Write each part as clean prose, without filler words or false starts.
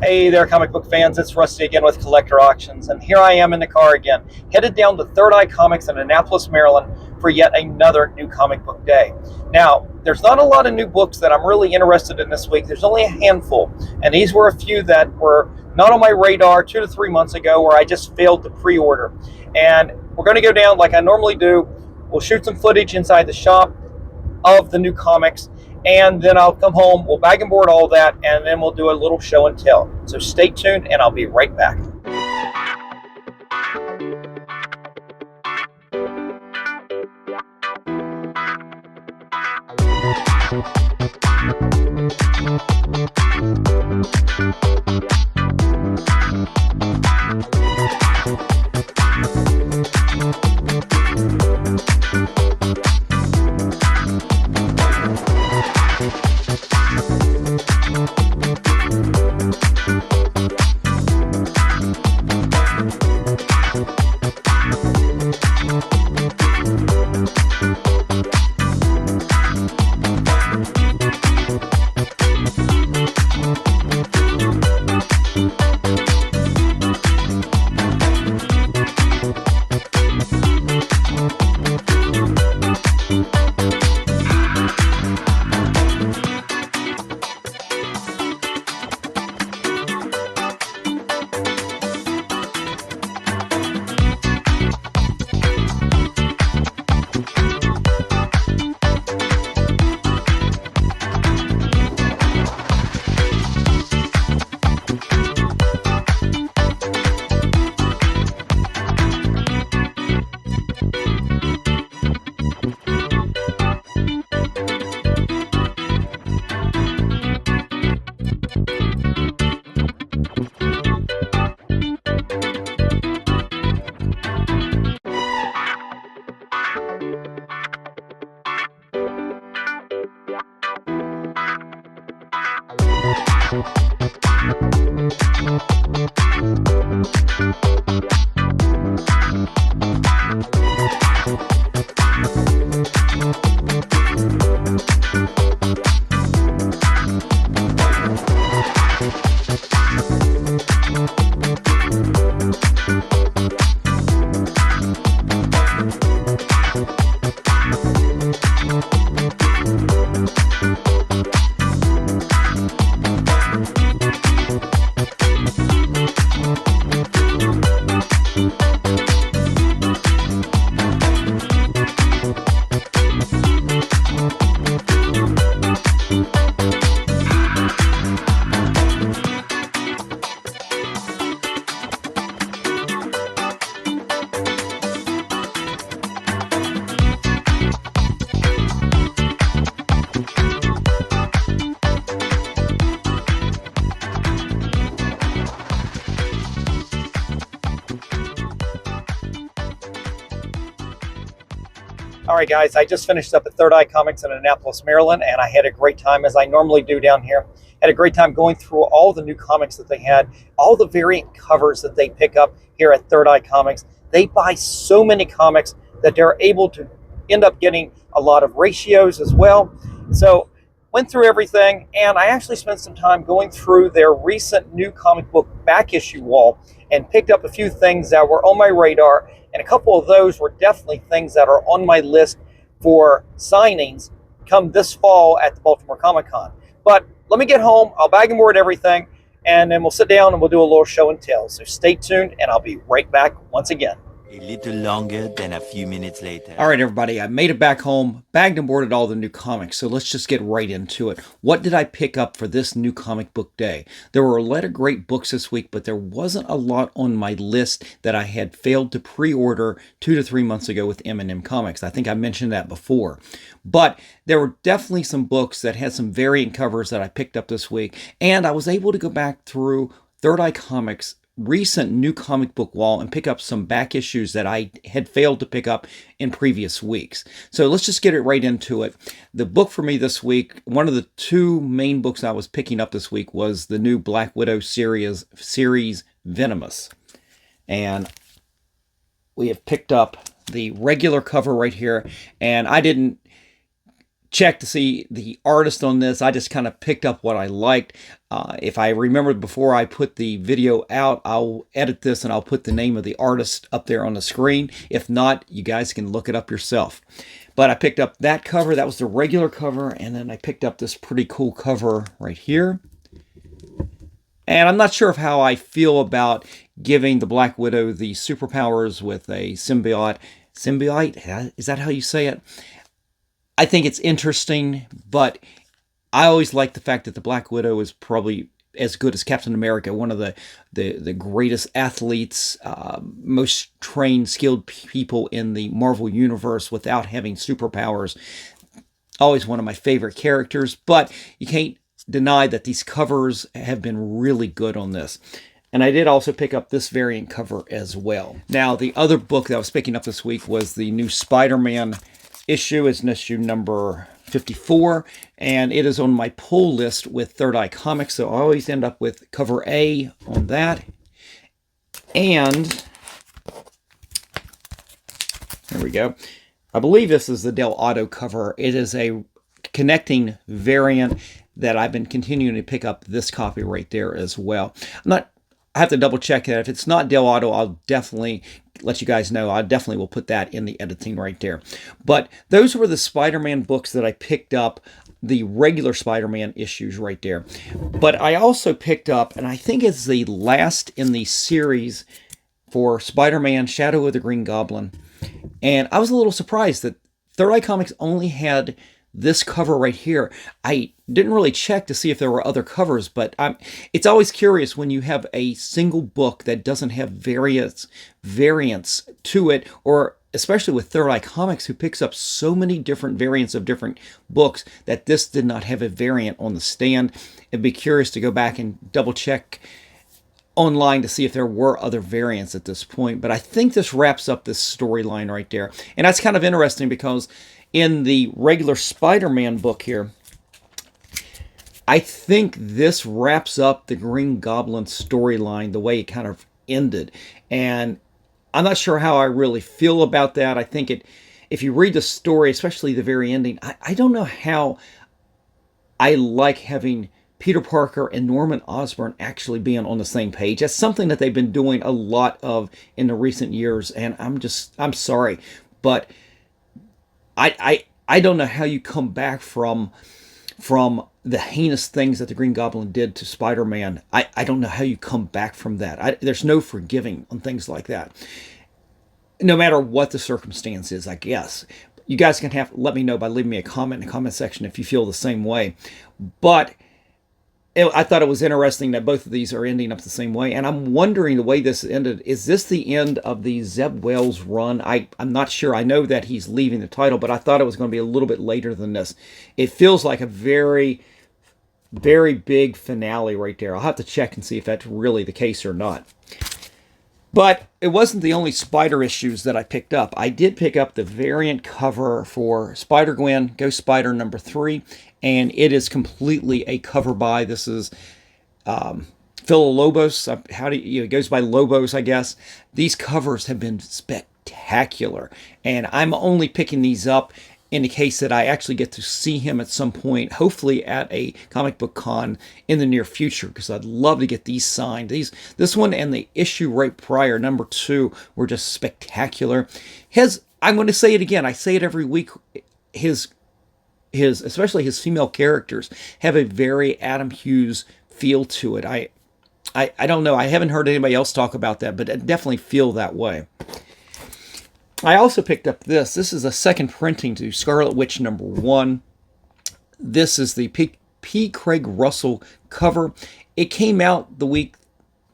Hey there, comic book fans. It's Rusty again with Collector Auctions, and here I am in the car again, headed down to Third Eye Comics in Annapolis, Maryland for yet another new comic book day. Now, there's not a lot of new books that I'm really interested in this week. There's only a handful, and these were a few that were not on my radar 2 to 3 months ago where I just failed to pre-order. And we're going to go down like I normally do. We'll shoot some footage inside the shop of the new comics, and then I'll come home, we'll bag and board all that, and then we'll do a little show and tell. So stay tuned, and I'll be right back. All right, guys, I just finished up at Third Eye Comics in Annapolis, Maryland, and I had a great time, as I normally do down here. Had a great time going through all the new comics that they had, all the variant covers that they pick up here at Third Eye Comics. They buy so many comics that they're able to end up getting a lot of ratios as well. So went through everything, and I actually spent some time going through their recent new comic book back issue wall and picked up a few things that were on my radar, and a couple of those were definitely things that are on my list for signings come this fall at the Baltimore Comic-Con. But let me get home, I'll bag and board everything, and then we'll sit down and we'll do a little show and tell. So stay tuned, and I'll be right back once again. A little longer than a few minutes later. All right, everybody, I made it back home, bagged and boarded all the new comics, so let's just get right into it. What did I pick up for this new comic book day? There were a lot of great books this week, but there wasn't a lot on my list that I had failed to pre-order 2 to 3 months ago with M&M Comics. I think I mentioned that before. But there were definitely some books that had some variant covers that I picked up this week, and I was able to go back through Third Eye Comics recent new comic book wall and pick up some back issues that I had failed to pick up in previous weeks. So let's just get it right into it. The book for me this week, one of the two main books I was picking up this week was the new Black Widow series Venomous. And we have picked up the regular cover right here, and I didn't check to see the artist on this. I just kind of picked up what I liked. If I remembered before I put the video out, I'll edit this and I'll put the name of the artist up there on the screen. If not, you guys can look it up yourself. But I picked up that cover. That was the regular cover. And then I picked up this pretty cool cover right here. And I'm not sure of how I feel about giving the Black Widow the superpowers with a symbiote. Symbiote? Is that how you say it? I think it's interesting, but I always like the fact that the Black Widow is probably as good as Captain America, one of the greatest athletes, most trained, skilled people in the Marvel Universe without having superpowers. Always one of my favorite characters, but you can't deny that these covers have been really good on this. And I did also pick up this variant cover as well. Now, the other book that I was picking up this week was the new Spider-Man issue. It's issue number 54, and it is on my pull list with Third Eye Comics, so I always end up with cover A on that. And there we go. I believe this is the Del Auto cover. It is a connecting variant that I've been continuing to pick up this copy right there as well. I have to double check that. If it's not Del Auto, I'll definitely let you guys know. I definitely will put that in the editing right there. But those were the Spider-Man books that I picked up, the regular Spider-Man issues right there. But I also picked up, and I think it's the last in the series for Spider-Man Shadow of the Green Goblin. And I was a little surprised that Third Eye Comics only had this cover right here. I didn't really check to see if there were other covers, but it's always curious when you have a single book that doesn't have variants to it, or especially with Third Eye Comics, who picks up so many different variants of different books, that this did not have a variant on the stand. I'd be curious to go back and double check online to see if there were other variants at this point. But I think this wraps up this storyline right there. And that's kind of interesting because in the regular Spider-Man book here, I think this wraps up the Green Goblin storyline the way it kind of ended. And I'm not sure how I really feel about that. I think if you read the story, especially the very ending, I don't know how I like having Peter Parker and Norman Osborn actually being on the same page. That's something that they've been doing a lot of in the recent years, and I'm sorry, but I don't know how you come back from the heinous things that the Green Goblin did to Spider-Man. I don't know how you come back from that. There's no forgiving on things like that, no matter what the circumstance is, I guess. You guys can let me know by leaving me a comment in the comment section if you feel the same way. But I thought it was interesting that both of these are ending up the same way. And I'm wondering the way this ended, is this the end of the Zeb Wells run? I'm not sure. I know that he's leaving the title, but I thought it was going to be a little bit later than this. It feels like a very, very big finale right there. I'll have to check and see if that's really the case or not. But it wasn't the only Spider issues that I picked up. I did pick up the variant cover for Spider-Gwen, Ghost Spider number 3, and it is completely a cover by, this is Phil Lobos. It goes by Lobos, I guess. These covers have been spectacular, and I'm only picking these up in the case that I actually get to see him at some point, hopefully at a comic book con in the near future, because I'd love to get these signed. This one and the issue right prior, number 2, were just spectacular. I'm going to say it again. I say it every week. Especially his female characters have a very Adam Hughes feel to it. I don't know. I haven't heard anybody else talk about that, but I definitely feel that way. I also picked up this. This is a second printing to Scarlet Witch number 1. This is the P. Craig Russell cover. It came out the week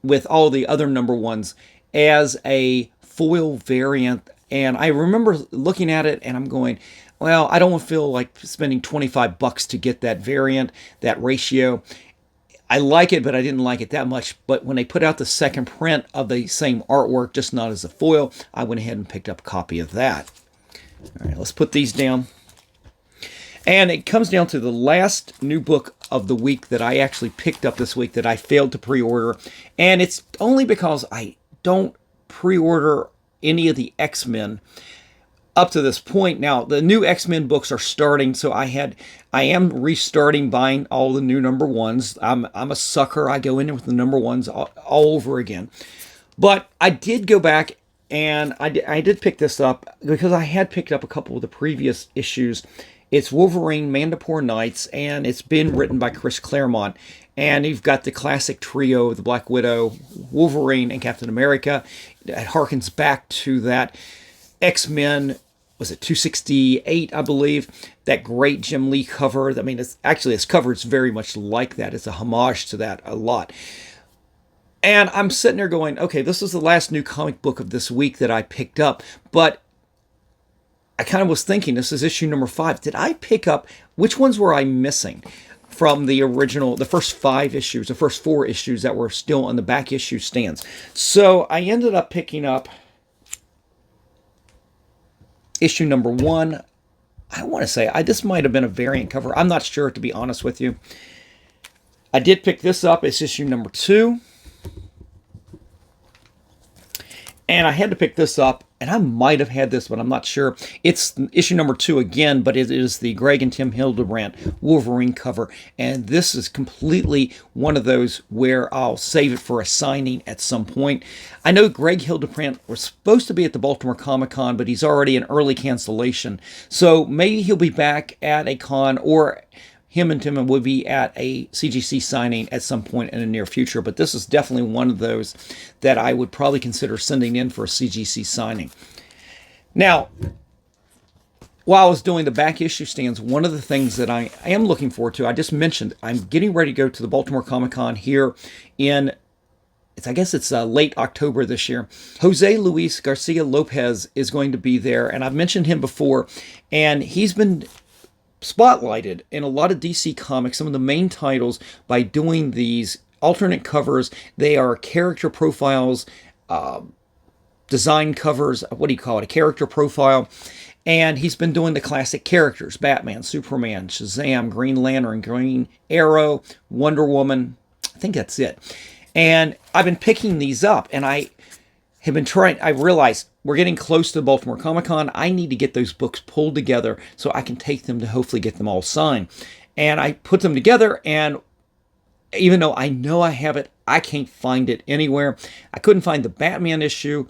with all the other number 1s as a foil variant. And I remember looking at it and I'm going, well, I don't feel like spending $25 to get that variant, that ratio. I like it, but I didn't like it that much. But when they put out the second print of the same artwork, just not as a foil, I went ahead and picked up a copy of that. All right, let's put these down. And it comes down to the last new book of the week that I actually picked up this week that I failed to pre-order. And it's only because I don't pre-order any of the X-Men. up to this point. Now, the new X-Men books are starting, so I am restarting buying all the new number ones. I'm a sucker. I go in with the number ones all over again. But I did go back and I did pick this up because I had picked up a couple of the previous issues. It's Wolverine, Mandapore Nights, and it's been written by Chris Claremont. And you've got the classic trio, the Black Widow, Wolverine, and Captain America. It harkens back to that X-Men, was it 268, I believe? That great Jim Lee cover. I mean, this cover is very much like that. It's a homage to that a lot. And I'm sitting there going, okay, this is the last new comic book of this week that I picked up. But I kind of was thinking, this is issue number 5. Did I pick up, which ones were I missing from the original, the first 5 issues, the first 4 issues that were still on the back issue stands? So I ended up picking up issue number 1. I want to say, this might have been a variant cover. I'm not sure, to be honest with you. I did pick this up. It's issue number 2. And I had to pick this up, and I might have had this, but I'm not sure. It's issue number 2 again, but it is the Greg and Tim Hildebrandt Wolverine cover. And this is completely one of those where I'll save it for a signing at some point. I know Greg Hildebrandt was supposed to be at the Baltimore Comic-Con, but he's already an early cancellation. So maybe he'll be back at a con, or him and Tim will be at a CGC signing at some point in the near future. But this is definitely one of those that I would probably consider sending in for a CGC signing. Now, while I was doing the back issue stands, one of the things that I am looking forward to, I just mentioned, I'm getting ready to go to the Baltimore Comic-Con here in, I guess it's late October this year. Jose Luis Garcia Lopez is going to be there, and I've mentioned him before, and he's been spotlighted in a lot of DC comics, some of the main titles, by doing these alternate covers. They are character profiles, design covers, what do you call it, a character profile. And he's been doing the classic characters: Batman, Superman, Shazam, Green Lantern, Green Arrow, Wonder Woman. I think that's it. And I've been picking these up, and I have been trying. I realized we're getting close to the Baltimore Comic-Con. I need to get those books pulled together so I can take them to hopefully get them all signed. And I put them together, and even though I know I have it, I can't find it anywhere. I couldn't find the Batman issue,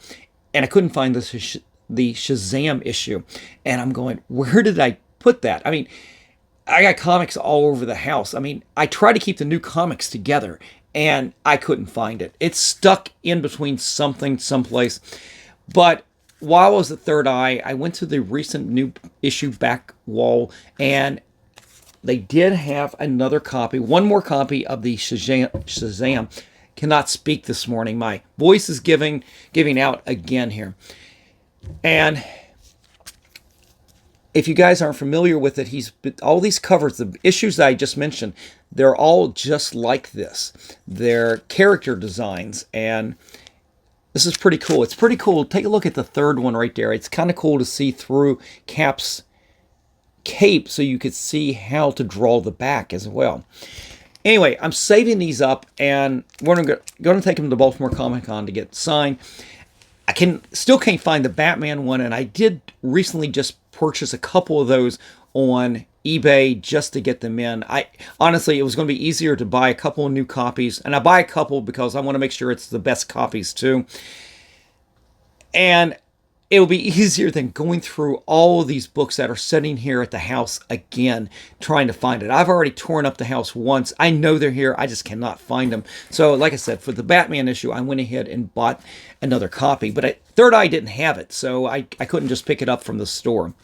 and I couldn't find the Shazam issue. And I'm going, where did I put that? I mean, I got comics all over the house. I mean, I try to keep the new comics together, and I couldn't find it. It's stuck in between someplace. But while I was at Third Eye, I went to the recent new issue back wall, and they did have another copy, one more copy of the Shazam. Cannot speak this morning. My voice is giving out again here. And if you guys aren't familiar with it, all these covers, the issues that I just mentioned, they're all just like this. They're character designs, and this is pretty cool. It's pretty cool. Take a look at the third one right there. It's kind of cool to see through Cap's cape so you could see how to draw the back as well. Anyway, I'm saving these up, and we're going to take them to Baltimore Comic-Con to get signed. I still can't find the Batman one, and I did recently just purchase a couple of those on eBay just to get them in. Honestly, it was going to be easier to buy a couple of new copies, and I buy a couple because I want to make sure it's the best copies too. And it will be easier than going through all of these books that are sitting here at the house again, trying to find it. I've already torn up the house once. I know they're here. I just cannot find them. So like I said, for the Batman issue, I went ahead and bought another copy. But Third Eye didn't have it, so I couldn't just pick it up from the store.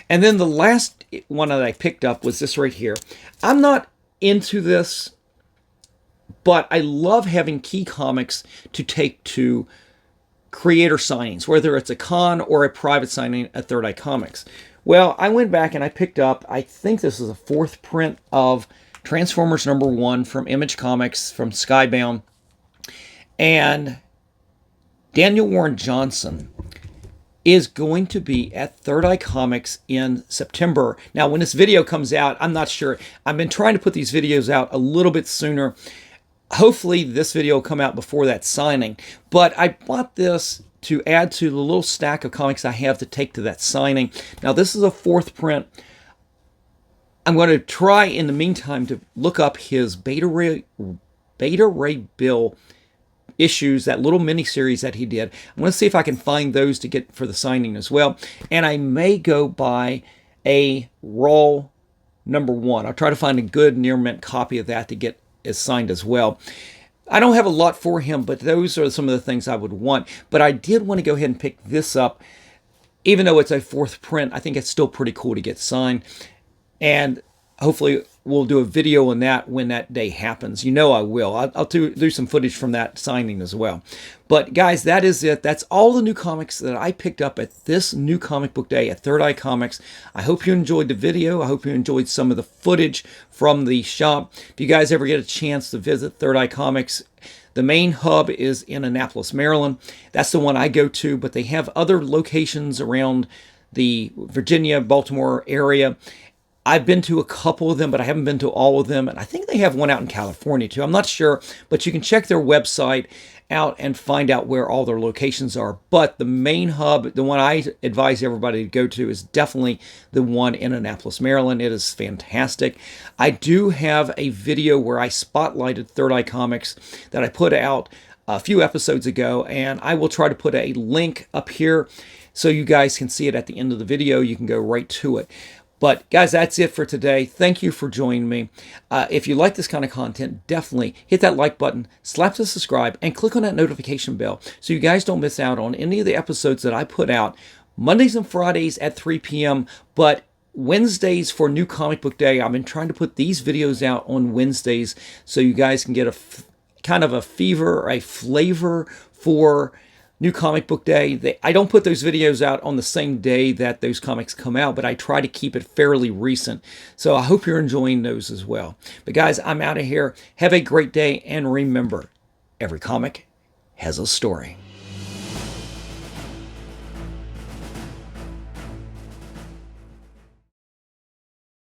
And then the last one that I picked up was this right here. I'm not into this, but I love having key comics to take to creator signings, whether it's a con or a private signing at Third Eye Comics. Well, I went back and I picked up, I think this is a 4th print of Transformers #1 from Image Comics, from Skybound. And Daniel Warren Johnson is going to be at Third Eye Comics in September. Now, when this video comes out, I'm not sure. I've been trying to put these videos out a little bit sooner. Hopefully, this video will come out before that signing. But I bought this to add to the little stack of comics I have to take to that signing. Now, this is a 4th print. I'm going to try in the meantime to look up his Beta Ray Bill issues, that little mini series that he did. I'm going to see if I can find those to get for the signing as well. And I may go buy a Raw #1. I'll try to find a good near mint copy of that to get as signed as well. I don't have a lot for him, but those are some of the things I would want. But I did want to go ahead and pick this up. Even though it's a 4th print, I think it's still pretty cool to get signed. And hopefully we'll do a video on that when that day happens. You know I will. I'll do some footage from that signing as well. But guys, that is it. That's all the new comics that I picked up at this new comic book day at Third Eye Comics. I hope you enjoyed the video. I hope you enjoyed some of the footage from the shop. If you guys ever get a chance to visit Third Eye Comics, the main hub is in Annapolis, Maryland. That's the one I go to, but they have other locations around the Virginia, Baltimore area. I've been to a couple of them, but I haven't been to all of them. And I think they have one out in California too. I'm not sure, but you can check their website out and find out where all their locations are. But the main hub, the one I advise everybody to go to, is definitely the one in Annapolis, Maryland. It is fantastic. I do have a video where I spotlighted Third Eye Comics that I put out a few episodes ago, and I will try to put a link up here so you guys can see it at the end of the video. You can go right to it. But guys, that's it for today. Thank you for joining me. If you like this kind of content, definitely hit that like button, slap the subscribe, and click on that notification bell so you guys don't miss out on any of the episodes that I put out Mondays and Fridays at 3 p.m. But Wednesdays for New Comic Book Day, I've been trying to put these videos out on Wednesdays so you guys can get a kind of a flavor for New Comic Book Day. I don't put those videos out on the same day that those comics come out, but I try to keep it fairly recent. So I hope you're enjoying those as well. But guys, I'm out of here. Have a great day, and remember, every comic has a story.